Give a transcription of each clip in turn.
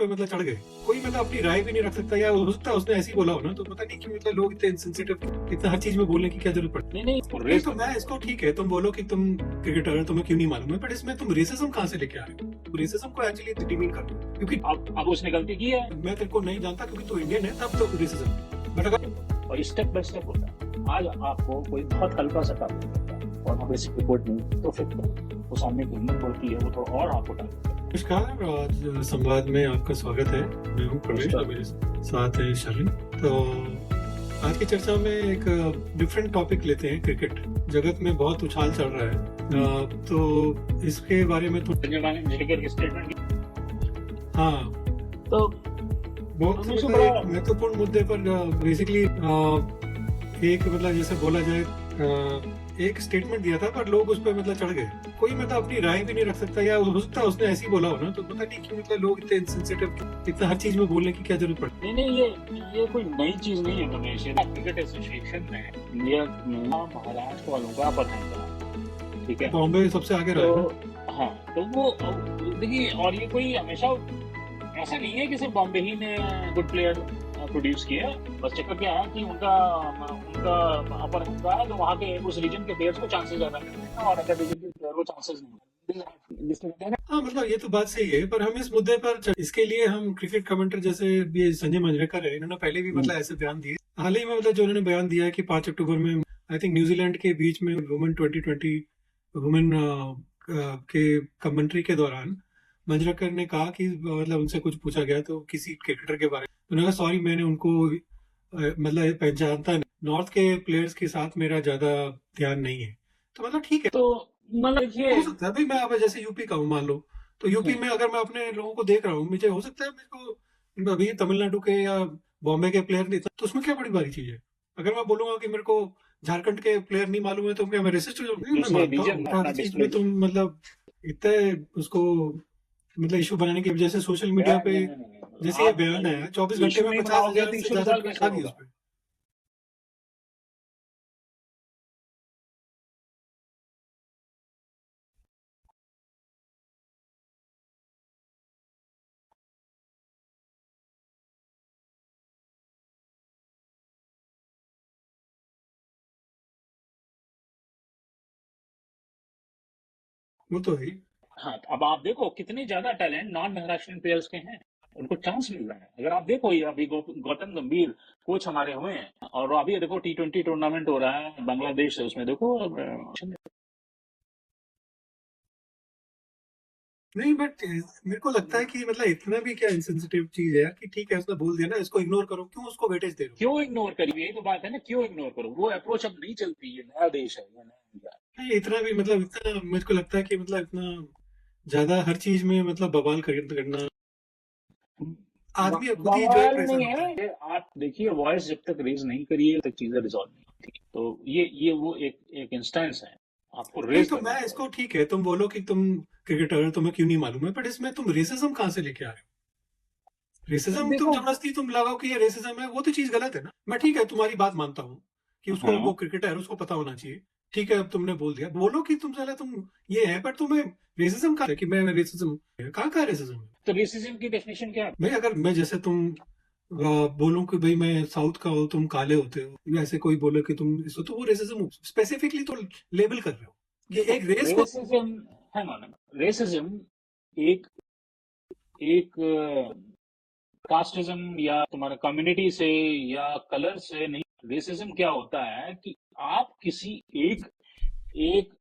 पे मतलब चढ़ गए। कोई मतलब अपनी राय भी नहीं रख सकता, या हो सकता है उसने ऐसे ही बोला हो ना, तो पता नहीं क्यों मतलब लोग इतने इनसेंसिटिव, इतना हर चीज में बोलने की क्या जरूरत पड़ती नहीं है। रेस तो मैं इसको ठीक है, तुम बोलो कि तुम क्रिकेटर हो, तुम्हें क्यों नहीं मालूम है, बट इसमें तुम रेसिज्म कहाँ से लेके आ रहे हो? रेसिज्म को एक्चुअली डिमीन कर दो, क्योंकि अब उसने गलती की है मैं तेरे को नहीं जानता क्योंकि तू इंडियन है, तब तो रेसिज्म। बट अगर और स्टेप बाय स्टेप होता है। आज आपको कोई बहुत हल्का सा काम करता है और वहाँ बेसिक रिपोर्ट नहीं तो फिर वो सामने की हिम्मत बढ़ती है, वो थोड़ा और आपको टारगेट। नमस्कार, आज संवाद में आपका स्वागत है। मैं हूँ प्रवेश और मेरे साथ है शरण। तो आज की चर्चा में एक डिफरेंट टॉपिक लेते हैं। क्रिकेट जगत में बहुत उछाल चल रहा है, तो इसके बारे में स्टेटमेंट। हाँ, तो बहुत एक महत्वपूर्ण मुद्दे पर बेसिकली एक मतलब जैसे बोला जाए एक स्टेटमेंट दिया था, पर लोग उस पर मतलब चढ़ गए। कोई मतलब अपनी राय भी नहीं रख सकता, या हो सकता है उसने ऐसे ही बोला हो ना, तो पता नहीं क्यों मतलब लोग इतने इनसेंसिटिव, इतना हर चीज में बोलने की क्या जरूरत पड़ती है। नहीं ये कोई नई चीज नहीं है रमेश। क्रिकेट एसोसिएशन में इंडिया में महाराष्ट्र वालों का पसंद था, ठीक है, बॉम्बे सबसे आगे रहा है। तो हाँ, तो वो देखिए, और ये कोई हमेशा ऐसा नहीं है कि सिर्फ बॉम्बे ही ने गुड प्लेयर प्रोड्यूस किया। बस चक्कर क्या है कि उनका अपर होता है, तो वहाँ के उस रीजन के प्लेयर्स को चांसेस ज्यादा मिलते हैं और अदर रीजन के प्लेयर को चांसेस नहीं। हाँ, मतलब ये तो बात सही है, पर हम इस मुद्दे पर इसके लिए हम क्रिकेट कमेंटर जैसे ये संजय मंजरेकर है, इन्होंने पहले भी मतलब ऐसे बयान दिए। हाल ही में मतलब जो उन्होंने बयान दिया है कि 5 अक्टूबर में आई थिंक न्यूजीलैंड के बीच में वुमेन 2020 वुमेन के कमेंट्री के दौरान मंजरेकर ने कहा कि मतलब उनसे कुछ पूछा गया तो किसी क्रिकेटर के बारे में, उन्होंने कहा सॉरी मैंने उनको मतलब पहचानता नहीं, नॉर्थ के प्लेयर्स के साथ मेरा ज्यादा ध्यान नहीं है। तो मतलब ठीक है, तो मतलब देखिए, हो सकता है भाई मैं अब जैसे यूपी का हूँ मान लो, तो यूपी में अगर मैं अपने लोगों को देख रहा हूँ, मुझे हो सकता है मेरे को अभी तमिलनाडु के या बॉम्बे के प्लेयर नहीं, तो उसमें क्या बड़ी बड़ी चीज है। अगर मैं बोलूंगा कि मेरे को झारखंड के प्लेयर नहीं मालूम है, तो क्या मैं रेसिस्ट हो जाऊंगा? मैं मानता हूँ हर चीज में तुम मतलब इतने उसको मतलब इशू बनाने की वजह से सोशल मीडिया पे जैसे ये बयान है 24 घंटे में 50,000 से ज्यादा ट्वीट आ गई उस पर। वो तो है। हाँ, अब आप देखो कितने ज्यादा टैलेंट नॉन महाराष्ट्रियन प्लेयर्स के हैं, उनको चांस मिल रहा है। अगर आप देखो, ये अभी गौतम गंभीर कोच हमारे हुए हैं, और अभी देखो T20 टूर्नामेंट हो रहा है बांग्लादेश से, उसमें देखो नहीं, बट मेरे को लगता है कि मतलब इतना भी क्या इंसेंसिटिव चीज है यार, कि ठीक है उसने बोल दिया ना, इसको इग्नोर करो, क्यों उसको वेटेज दे रहे हो? क्यों इग्नोर करिए, यही तो बात है ना, क्यों इग्नोर करो? वो अप्रोच अब नहीं चलती है, नया देश है ये, नया इंडिया। नहीं, इतना भी मतलब इतना मेरे को लगता है कि मतलब इतना ज्यादा हर चीज में मतलब बवाल करना, आदमी खुद ही जो है बवाल परेशान नहीं होता है। है, आप देखिए, वॉइस जब तक रेज नहीं करिए तब तक चीजें रिजॉल्व नहीं होती। तो ये वो एक इंस्टेंस है, आपको नहीं, रेज तो करना मैं इसको पड़ेगा। ठीक है, तुम बोलो कि तुम क्रिकेटर हो, तुम्हें क्यों नहीं मालूम है, बट इसमें तुम रेसिज्म कहाँ से लेके आ रहे हो? रेसिज्म तुम देखो, जबरदस्ती तुम लगाओ कि ये रेसिज्म है, वो तो चीज गलत है ना। मैं ठीक है तुम्हारी बात मानता हूँ कि उसको, वो हाँ, क्रिकेटर है उसको पता होना चाहिए। ठीक है, अब तुमने बोल दिया, बोलो कि तुम साला तुम ये है, बट तुम्हें रेसिज्म कहाँ है कि मैं रेसिज्म, कहाँ कहाँ रेसिज्म है? तो रेसिज्म की डेफिनेशन क्या है? भाई अगर मैं जैसे तुम बोलूं कि भाई मैं साउथ का हो, तुम काले होते हो, या ऐसे कोई बोले कि तुम इसको, तो वो रेसिज्म स्पेसिफिकली तो लेबल कर रहे हो कि देखो, एक रेस को। रेसिज्म है ना, रेसिज्म एक एक कास्टिज्म या तुम्हारे कम्युनिटी से या कलर से नहीं। रेसिज्म क्या होता है कि आप किसी एक एक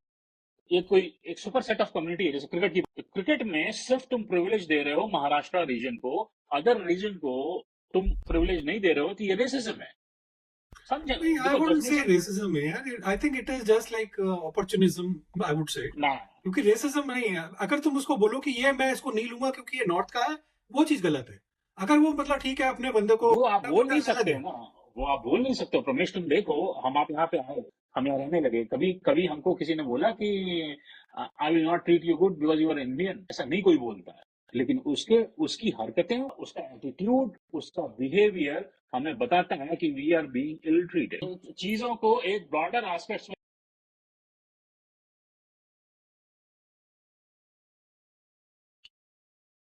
एक कोई एक सुपर सेट ऑफ कम्युनिटी है, जैसे क्रिकेट में सिर्फ तुम प्रिविलेज दे रहे हो महाराष्ट्र रीजन को, अदर रीजन को तुम प्रिविलेज नहीं दे रहे हो, तो ये रेसिज्म है। समझे? नहीं, आई देखो वुडंट से डेफिनेशन रेसिज्म है यार, I think it is just like opportunism, I would say. ना। क्योंकि रेसिज्म नहीं है अगर तुम उसको बोलो कि ये मैं इसको नहीं लूंगा क्योंकि ये नॉर्थ का है, वो चीज गलत है। अगर वो मतलब ठीक है अपने बंदे को, वो आप वो बोल नहीं अलग सकते हो है। ना, वो आप बोल नहीं सकते हो प्रमेश। तुम देखो, हम आप यहाँ पे आए, हम यहाँ रहने लगे, कभी कभी हमको किसी ने बोला कि I will not treat you good because you are Indian, ऐसा नहीं कोई बोलता है। लेकिन उसकी हरकतें, उसका एटीट्यूड, उसका बिहेवियर हमें बताता है कि we are being ill treated. चीजों को एक ब्रॉडर एस्पेक्ट में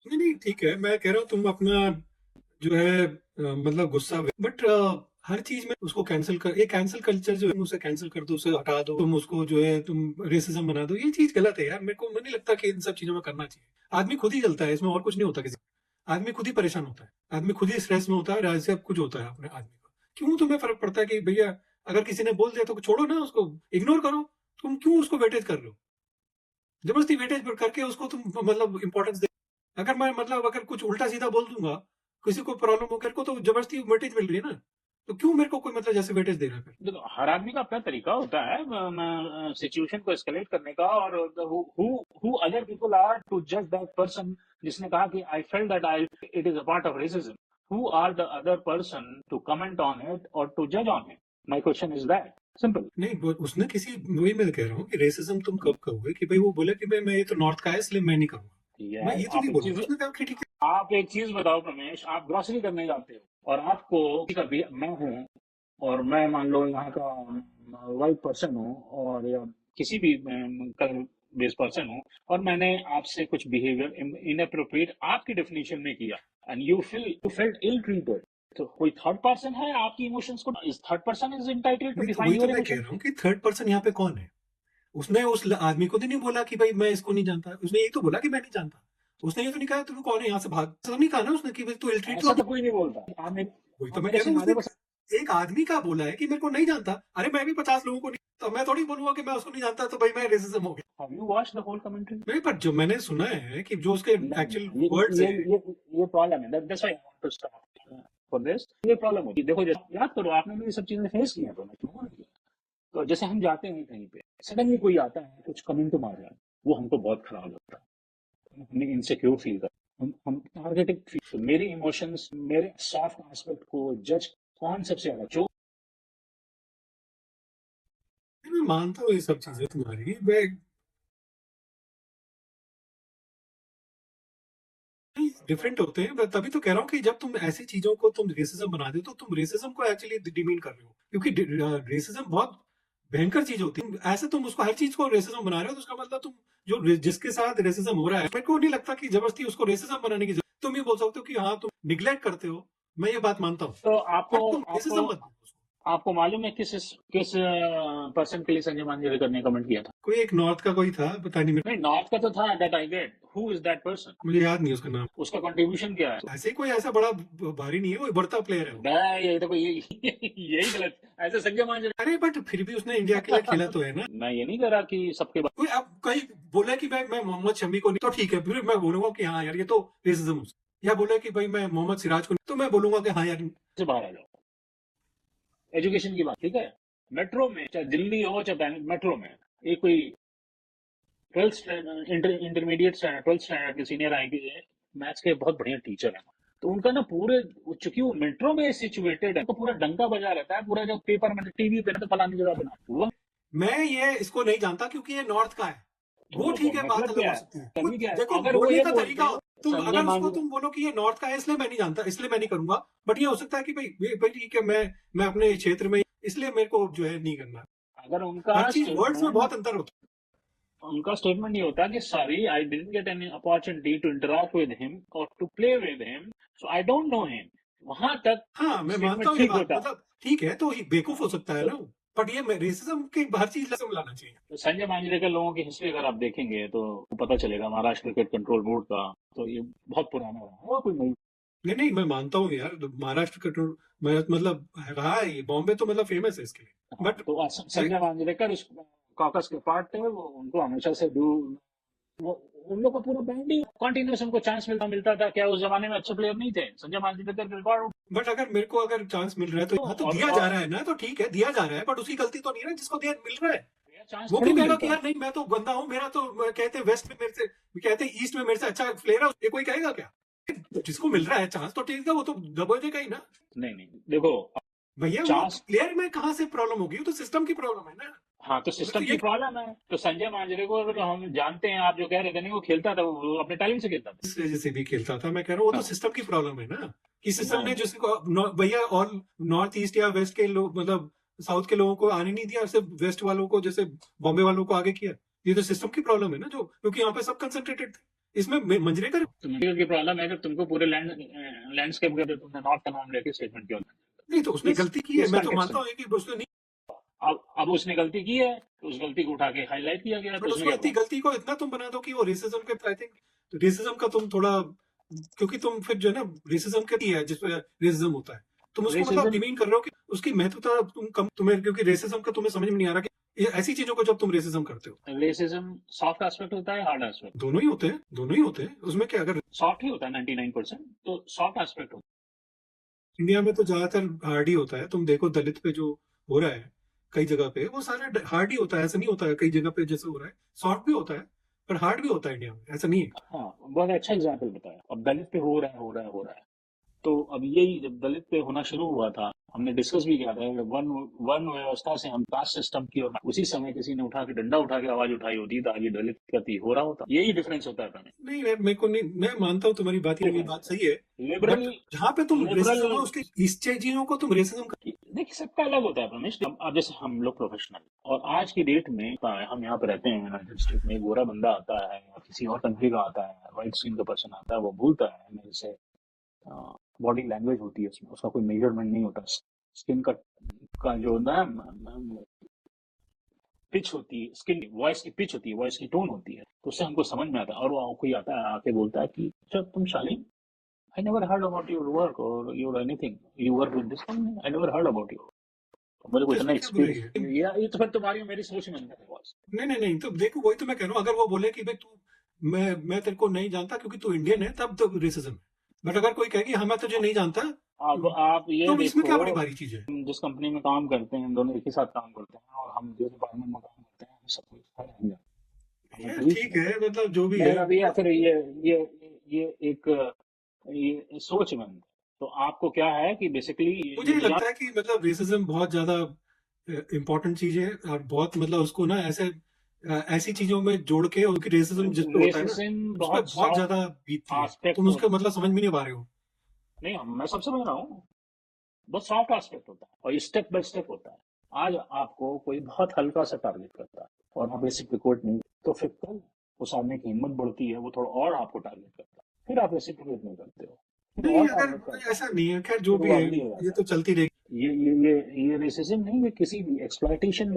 नहीं नहीं ठीक है, मैं कह रहा हूँ तुम अपना जो है मतलब गुस्सा, बट हर चीज में उसको कैंसिल कर, ये कैंसिल कल्चर जो है उसे कैंसिल कर दो, उसे हटा दो, तुम उसको जो है तुम रेसिज्म बना दो, ये चीज गलत है यार। मेरे को नहीं लगता कि इन सब चीजों में करना चाहिए। आदमी खुद ही जलता है, इसमें और कुछ नहीं होता किसी, आदमी खुद ही परेशान होता है, आदमी खुद ही स्ट्रेस में होता है, और सब कुछ होता है अपने आदमी को। क्यों तुम्हें फर्क पड़ता है कि भैया अगर किसी ने बोल दिया तो छोड़ो ना, उसको इग्नोर करो। तुम क्यों उसको वेटेज कर रहे हो? जबरदस्ती वेटेज करके उसको तुम मतलब इंपॉर्टेंस दे। अगर मैं मतलब अगर कुछ उल्टा सीधा बोल दूंगा, किसी को प्रॉब्लम हो को, तो जबरदस्ती वेटेज मिल रही है ना, तो क्यों मेरे को कोई मतलब जैसे वेटेज दे रहा है फिर? देखो, हर आदमी का अपना तरीका होता है सिचुएशन को एस्केलेट करने का, और who other people are to जज दैट पर्सन जिसने कहा कि I felt that I it is a part of racism. Who are the other person to comment on it और टू जज on it? My question is that simple. नहीं उसने किसी, वही मैं कह रहा हूँ कि रेसिज्म तुम कब कहोगे कि भाई वो बोला कि मैं ये तो नॉर्थ का है इसलिए मैं नहीं करूंगा, मैं यार ये तो आप नहीं एक बोलूंगा। चीज उसने कहा कि ठीक है। आप एक चीज बताओ रमेश, आप ग्रोसरी करने जाते हो और आपको कभी, मैं हूँ और मैं मान लो यहाँ का वाइट पर्सन हूँ, और या किसी भी कलर बेस्ड पर्सन हूँ, और मैंने आपसे कुछ बिहेवियर इनअप्रोप्रिएट आपकी डेफिनेशन में किया, and you felt ill treated, तो कोई थर्ड पर्सन है आपकी इमोशंस को, इस third person is entitled to नहीं तो डिफाइन वही तो योर मैं कह इमोशन। रहा हूँ कि थर्ड पर्सन यहाँ पे कौन है? उसने उस आदमी को तो नहीं बोला कि भाई मैं इसको नहीं जानता, उसने ये तो बोला कि मैं नहीं जानता। उसने ये तो नहीं कहा तुम कौन है यहाँ से भाग, तो नहीं कहा ना उसने कि भाई तू इल्ट्रीट ऐसा क्यों। तो कोई नहीं बोलता। वही तो आप मैं मेरे कह रहा हूँ, सिनारियो को उसने एक आदमी का बोला है कि मेरे को नहीं जानता। अरे मैं भी 50 लोगों को नहीं, तो मैं थोड़ी बोलूंगा कि मैं उसको नहीं जानता तो भाई मैं रेसिज्म हो गया। Have you watched the whole commentary? नहीं, पर जो मैंने सुना है कि जो उसके एक्चुअल नहीं, वर्ड्स ये है। ये ये प्रॉब्लम है, that's why I want to stop for this. ये प्रॉब्लम होती है। देखो, जैसे याद करो, आपने भी ये सब चीजें फेस की हैं, तो मैं क्यों नहीं किया। तो जैसे हम जाते हैं कहीं पे, सडनली कोई आता है कुछ कमेंट मार रहा है, वो हमको बहुत खराब लगता है, हमें इनसिक्योर फील करता है, हम टारगेटेड फील। तो मेरे इमोशंस, मेरे सॉफ्ट एस्पेक्ट को जज कौन सबसे ज्यादा, जो मैं मानता हूँ ये सब चीजें तुम्हारी, मैं डिफरेंट होते हैं, मैं तभी तो कह रहा हूँ कि जब तुम ऐसी चीजों को तुम रेसिज्म बना दे तो तुम रेसिज्म को एक्चुअली डिमीन कर रहे हो, क्योंकि रेसिज्म बहुत भयंकर चीज होती है। ऐसे तुम उसको हर चीज को रेसिज्म बना रहे हो, तो उसका मतलब तुम जो जिसके साथ रेसिज्म हो रहा है, मेरे को नहीं लगता कि जबरदस्ती उसको रेसिज्म बनाने की जरूरत। तुम ये बोल सकते हो कि हाँ तुम निग्लेक्ट करते हो, मैं ये बात मानता हूँ, तो आपको बट तुम आपको रेसिज्म मत बोलो उसको। आपको मालूम है किस पर्सन के लिए संजय मांजरेकर ने कमेंट किया था? कोई एक नॉर्थ का कोई था, पता नहीं, मेरे नहीं, नॉर्थ का तो था, that I get, who is that person? मुझे याद नहीं उसका नाम। उसका कंट्रीब्यूशन क्या है? ऐसे ही कोई ऐसा बड़ा भारी नहीं है, वो बढ़ता प्लेयर है वो। ये तो यही गलत, ऐसे संजय मांजरेकर। अरे बट फिर भी उसने इंडिया के लिए खेला तो है ना। मैं ये नहीं कह रहा कि सबके बाद कोई अब कहीं बोला कि मैं मोहम्मद शमी को नहीं, तो ठीक है, फिर मैं बोलूंगा कि हाँ यार ये तो रेसिज्म। या बोला कि भाई मैं मोहम्मद सिराज को नहीं, तो मैं बोलूंगा कि हाँ यार। से बाहर आ जाओ। एजुकेशन की बात, ठीक है, मेट्रो में, चाहे दिल्ली हो चाहे मेट्रो में, एक कोई ट्वेल्थ इंटरमीडिएट ट्वेल्थ स्टैंडर्ड के सीनियर आएंगे, मैथ्स के बहुत बढ़िया टीचर हैं, तो उनका ना पूरे, चूंकि वो मेट्रो में सिचुएटेड है, तो पूरा डंका बजा रहता है, पूरा जो पेपर में टीवी पे ना, तो फलानी जगह बना हुआ। मैं ये इसको नहीं जानता क्योंकि ये नॉर्थ का है, वो ठीक है, बात मतलब अलग क्या हो है, सकती है। करनी क्या है, देखो अगर वो बोलने ये का बोलते तरीका हैं तुम संजय अगर उसको मांजरेकर। तुम बोलो कि ये नॉर्थ का है इसलिए मैं नहीं जानता, इसलिए मैं नहीं करूंगा, बट ये हो सकता है कि भाई ठीक है, मैं अपने क्षेत्र में इसलिए मेरे को जो है नहीं करना। अगर उनका हर चीज वर्ड्स में स्टेटमेंट बहुत अंतर होता उनका स्टेटमेंट ये होता कि sorry, I didn't get any opportunity to interact with him और to play with him, so I don't know him. वहां तक है। हाँ मैं मानता स्टेटमेंट हूँ ये ठीक बात, होता। मतलब ठीक है, तो ये बेवकूफ हो सकता है तो, ना, बट ये रेसिज्म की हर चीज में लाना चाहिए। तो संजय मांजरेकर लोगों की हिस्ट्री अगर आप देखेंगे तो पता चलेगा, महाराष्ट्र क्रिकेट कंट्रोल बोर्ड का, तो ये बहुत पुराना रहा है, वो कोई नहीं। नहीं नहीं मैं मानता हूँ यार, तो महाराष्ट्र का मतलब रहा है ये, बॉम्बे तो मतलब फेमस है इसके लिए, हाँ, बट तो संजय मांजरेकर इस कॉकस के पार्ट थे, वो उनको हमेशा से वो उन लोग का पूरा बैंड ही कंटिन्यूस, उनको चांस मिलता मिलता था। क्या उस जमाने में अच्छे प्लेयर नहीं थे? संजय मांजरेकर के रिकॉर्ड। बट अगर मेरे को अगर चांस मिल रहा है तो हाँ, तो दिया जा और रहा है ना, तो ठीक है दिया जा रहा है, बट उसकी गलती तो नहीं है ना जिसको दिया मिल रहा है। चांस वो थोड़ी क्यों कहेगा कि मिलता है। यार नहीं मैं तो गंदा हूँ, मेरा तो कहते हैं वेस्ट में मेरे से, कहते हैं ईस्ट में मेरे से अच्छा प्लेयर है, ये कोई कहेगा क्या? जिसको मिल रहा है चांस तो ठीक है, वो तो दबोचेगा ही ना। नहीं नहीं, देखो, भैया वो चांस, प्लेयर में कहाँ से प्रॉब्लम होगी, वो तो सिस्टम की प्रॉब्लम है ना। हाँ, तो मैं तो सिस्टम की ये प्रॉब्लम है। तो संजय मांजरेकर को हम जानते हैं, आप जो कह रहे थे नहीं, वो खेलता था, वो अपने टैलेंट से खेलता था। इस वजह से भी खेलता था, मैं कह रहा हूँ वो तो हाँ, सिस्टम की प्रॉब्लम है ना, कि सिस्टम नहीं ने नहीं, जिसको भैया और नॉर्थ ईस्ट या वेस्ट के लोग मतलब साउथ के लोगों को आने नहीं दिया, सिर्फ वेस्ट वालों को जैसे बॉम्बे वालों को आगे किया। ये तो सिस्टम की प्रॉब्लम है ना, जो क्योंकि यहाँ पे सब कंसंट्रेटेड थे, इसमें मंजरेकर मंजरेकर की प्रॉब्लम है कि तुमको पूरे लैंडस्केप का तुमने नॉर्थ का नाम लेके स्टेटमेंट किया। नहीं, तो उसने इस गलती की है, इस मैं तो context मानता में हूँ कि उसने नहीं, अब उसने गलती की है तो उस गलती को उठा के हाईलाइट किया गया, तो बट उसमें उसको क्या इतनी प्रॉब्लम? गलती को इतना तुम बना दो कि वो रेसिज्म के, आई थिंक रेसिज्म का तुम थोड़ा, क्योंकि तुम फिर जो है ना रेसिज्म का ही है जिसमें रेसिज्म होता है, तुम उसको मतलब रेसिज्म डिमीन कर रहे हो कि उसकी महत्वता तुम कम, तुम्हें क्योंकि रेसिज्म का तुम्हें समझ में नहीं आ रहा कि ये ऐसी चीजों को जब तुम रेसिज्म करते हो, रेसिज्म सॉफ्ट एस्पेक्ट होता है, हार्ड एस्पेक्ट? दोनों ही होते हैं, दोनों ही होते हैं उसमें क्या, अगर सॉफ्ट ही होता है 99%, तो सॉफ्ट एस्पेक्ट होता इंडिया में तो ज्यादातर हार्ड ही होता है, तुम देखो दलित पे जो हो रहा है कई जगह पे, वो सारे हार्ड ही होता है, ऐसा नहीं होता है कई जगह पे जैसे हो रहा है, सॉफ्ट भी होता है पर हार्ड भी होता है इंडिया में, ऐसा नहीं है। है। हाँ, बहुत अच्छा एग्जाम्पल बताया। अब दलित पे हो रहा है, हो रहा है, हो रहा है। तो अब यही जब दलित पे होना शुरू हुआ था, हमने डिस्कस भी किया था कि वन व्यवस्था से हम कास्ट सिस्टम की ओर, उसी समय किसी ने उठा के डंडा उठा के आवाज उठाई होती तो आज ये दलित प्रति हो रहा होता। यही डिफरेंस होता है हमें। नहीं, मेरे को नहीं, मैं मानता हूँ तुम्हारी बात, ये बात सही है, लिबरल बट जहाँ पे तुम लिबरल रेसिज्म हो उसके इस चीजों को तुम रेसिज्म कर, देखिए, सबका अलग होता है रमेश। अब जैसे हम लोग प्रोफेशनल, और आज की डेट में हम यहाँ पे रहते हैं यूनाइटेड स्टेट में, एक गोरा बंदा आता है या किसी और कंट्री का आता है, व्हाइट स्किन का पर्सन आता है, वो बोलता है मेरे से, बॉडी लैंग्वेज होती है उसमें, उसका कोई मेजरमेंट नहीं होता, स्किन का जो ना पिच होती है, स्किन वॉइस की पिच होती है, वॉइस की टोन होती है, तो उससे हमको समझ में आता है। और वो कोई आता है आके बोलता है कि जब तुम शालीन, I never heard about your work or your anything. You work with this company? I never heard about you. तो मेरे को तो इतना इसमें क्या बुराई है? एक्सपीरियंस, ये तो फिर तुम्हारी और मेरी सोच में अंतर है बॉस। नहीं नहीं नहीं, तो देखो वही तो मैं कह रहा हूँ, अगर वो बोले कि भाई तू, मैं तेरे को नहीं जानता क्योंकि तू इंडियन है, तब तो रेसिज्म है, बट अगर कोई कहे कि हाँ मैं तुझे नहीं जानता, अब आप ये तो इसमें क्या देखो, बड़ी भारी चीज है? हम जिस कंपनी में काम करते हैं, हम दोनों एक ही साथ काम करते हैं, और हम जिस डिपार्टमेंट में काम करते हैं, हम सब कुछ हर रहेंगे, हमें यार कोई ठीक है, मतलब जो भी नहीं, है, अभी या फिर ये एक ये सोच में अंतर। तो आपको क्या है कि बेसिकली मुझे नहीं लगता है कि मतलब रेसिज्म बहुत ज्यादा इम्पोर्टेंट चीज है, और बहुत मतलब उसको ना ऐसे ऐसी चीजों में जोड़ के उनकी रेसिज्म जिस पे होता है ना, रेसिज्म उस पर बहुत बहुत सॉफ्ट ज्यादा बीतती है, एस्पेक्ट तुम उसका होता मतलब समझ भी नहीं पा रहे हो। है। नहीं, मैं सब समझ रहा हूँ, बहुत सॉफ्ट एस्पेक्ट होता है और स्टेप बाय स्टेप होता है। आज आपको कोई बहुत हल्का सा टारगेट करता है और आप बेसिक रिकॉर्ड नहीं, तो फिर कल उस आदमी की हिम्मत बढ़ती है, वो थोड़ा और आपको टारगेट करता है, फिर आप रेसिक रिकॉर्ड नहीं करते हो, फिर नहीं, और अगर टारगेट करता ऐसा है, नहीं है, खैर जो फिर भी वो है अगली हो ये जाता तो चलती रहेगी। है। ये रेसिज्म नहीं, ये किसी भी एक्सप्लॉयटेशन।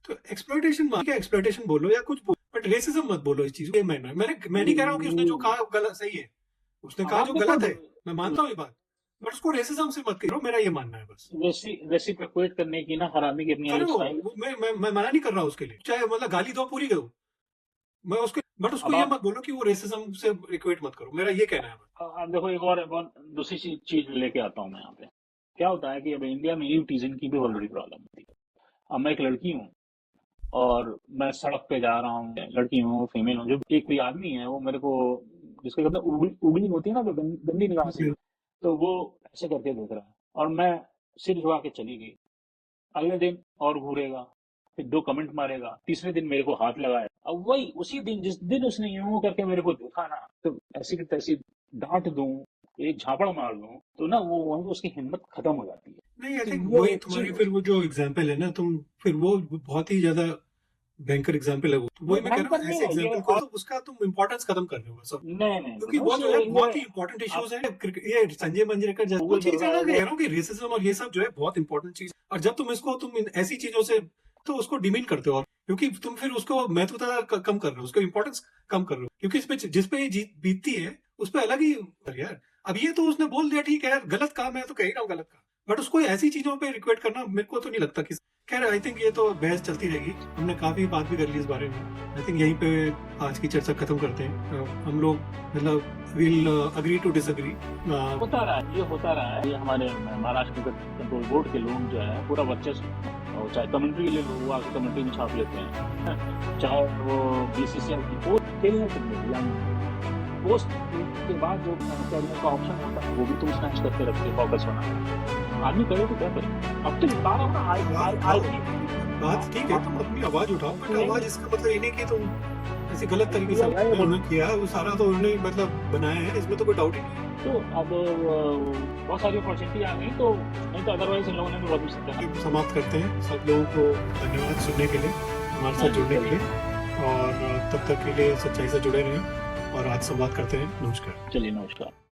तो एक्सप्लॉयटेशन, क्या एक्सप्लॉयटेशन बोलो या कुछ बोलो, बट रेसिज्म मत बोलो इस चीज को। मैं नहीं कह रहा हूँ कि उसने जो कहा गलत सही है, उसने कहा आप जो देखो, गलत है, मैं मानता हूँ ये बात, बट उसको रेसिज्म से मत करो, मेरा ये मानना है बस। रेसिप्रोकेट करने की ना हर आदमी की अपनी अलग करो, स्टाइल। मैं मना नहीं कर रहा हूँ उसके लिए, चाहे मतलब गाली दो पूरी दो, मैं उसके, बट उसको अब ये आप मत बोलो कि वो रेसिज्म से इक्वेट मत करो, मेरा ये कहना है बस। अब देखो, एक और दूसरी चीज लेके आता हूँ मैं यहाँ पे। क्या होता है कि अब इंडिया में यूटीजन की भी बहुत बड़ी प्रॉब्लम होती है। अब मैं एक लड़की हूँ और मैं सड़क पे जा रहा हूँ, लड़की हूँ, फीमेल हूँ, जो एक कोई आदमी है, वो मेरे को, जिसके मतलब उंगली होती है ना, तो गंदी निगाह से, तो वो ऐसे करके देख रहा है और मैं सिर झुका के चली गई। अगले दिन और घूरेगा, फिर 2 कमेंट मारेगा, तीसरे दिन मेरे को हाथ लगाए। अब वही उसी दिन, जिस दिन उसने यूं करके मेरे को देखा ना, तो ऐसी की तैसी डांट दूं, एक झापड़ मार दूं, तो ना वो वहीं पे उसकी हिम्मत खत्म हो जाती है। नहीं, आई तो थिंक ये वही एक तुम्हारी चीज, फिर वो जो एग्जाम्पल है ना, तुम फिर वो बहुत ही ज्यादा भयंकर एग्जाम्पल है वो, तो वही मैं कह रहा भयंकर हूँ, नहीं ऐसे है ये, एग्जाम्पल को और तो उसका तुम इम्पोर्टेंस खत्म कर रहे हो सब, नहीं नहीं क्योंकि वो रमेश, जो है ये बहुत ही इंपॉर्टेंट इश्यूज है। ये संजय मंजरेकर जैसे वो गूगल चल चीज है रहा ना, है कह वो। रहा हूँ कि रेसिज्म और ये सब जो है बहुत इंपॉर्टेंट चीज, और जब तुम इसको तुम ऐसी चीजों से तो उसको डिमीन करते हो, क्योंकि तुम फिर उसको महत्वता कम कर रहे हो, उसको इंपॉर्टेंस कम कर रहे हो, क्योंकि इसपे जिस पे ये बीतती है उस पे अलग ही यार। अब ये तो उसने बोल दिया, ठीक है यार, गलत काम है तो कह ही रहा हूँ गलत काम, बट उसको ऐसी चीजों पे रिक्वेट करना मेरे को तो नहीं लगता कि, खैर आई थिंक ये तो बहस चलती रहेगी, हमने काफी बात भी कर ली इस बारे में। आई थिंक यहीं पे आज की चर्चा खत्म करते हैं, हम लोग मतलब विल अग्री टू डिसअग्री। होता रहा है, ये होता रहा है। ये हमारे महाराष्ट्र क्रिकेट कंट्रोल बोर्ड के लोग जो है पूरा वर्चस्व, और चाहे कमेंट्री ले लो, वो आके कमेंट्री में छाप लेते हैं, चाहे वो बीसीसीआई की पोस्ट खेलने के लिए, या पोस्ट के बाद जो कैरियर का ऑप्शन होता है वो भी तुम स्नैच करके रखते, फोकस बना। आदमी करे तो क्या करे? अब तो बता रहा हूँ ना, बात ठीक है, तुम अपनी आवाज उठाओ, बट आवाज इसका मतलब ये नहीं कि तुम ऐसे गलत तरीके से उन्होंने किया, वो सारा तो उन्होंने मतलब बनाया है, इसमें तो कोई डाउट ही नहीं। तो अब बहुत सारी अपॉर्चुनिटी आ गई, तो नहीं तो अदरवाइज इन लोगों ने भी बहुत मिस किया। समाप्त करते हैं, सब लोगों को धन्यवाद सुनने के लिए, हमारे साथ जुड़ने के लिए, और तब तक के लिए सच्चाई से जुड़े रहें। और आज संवाद करते हैं। नमस्कार। चलिए, नमस्कार।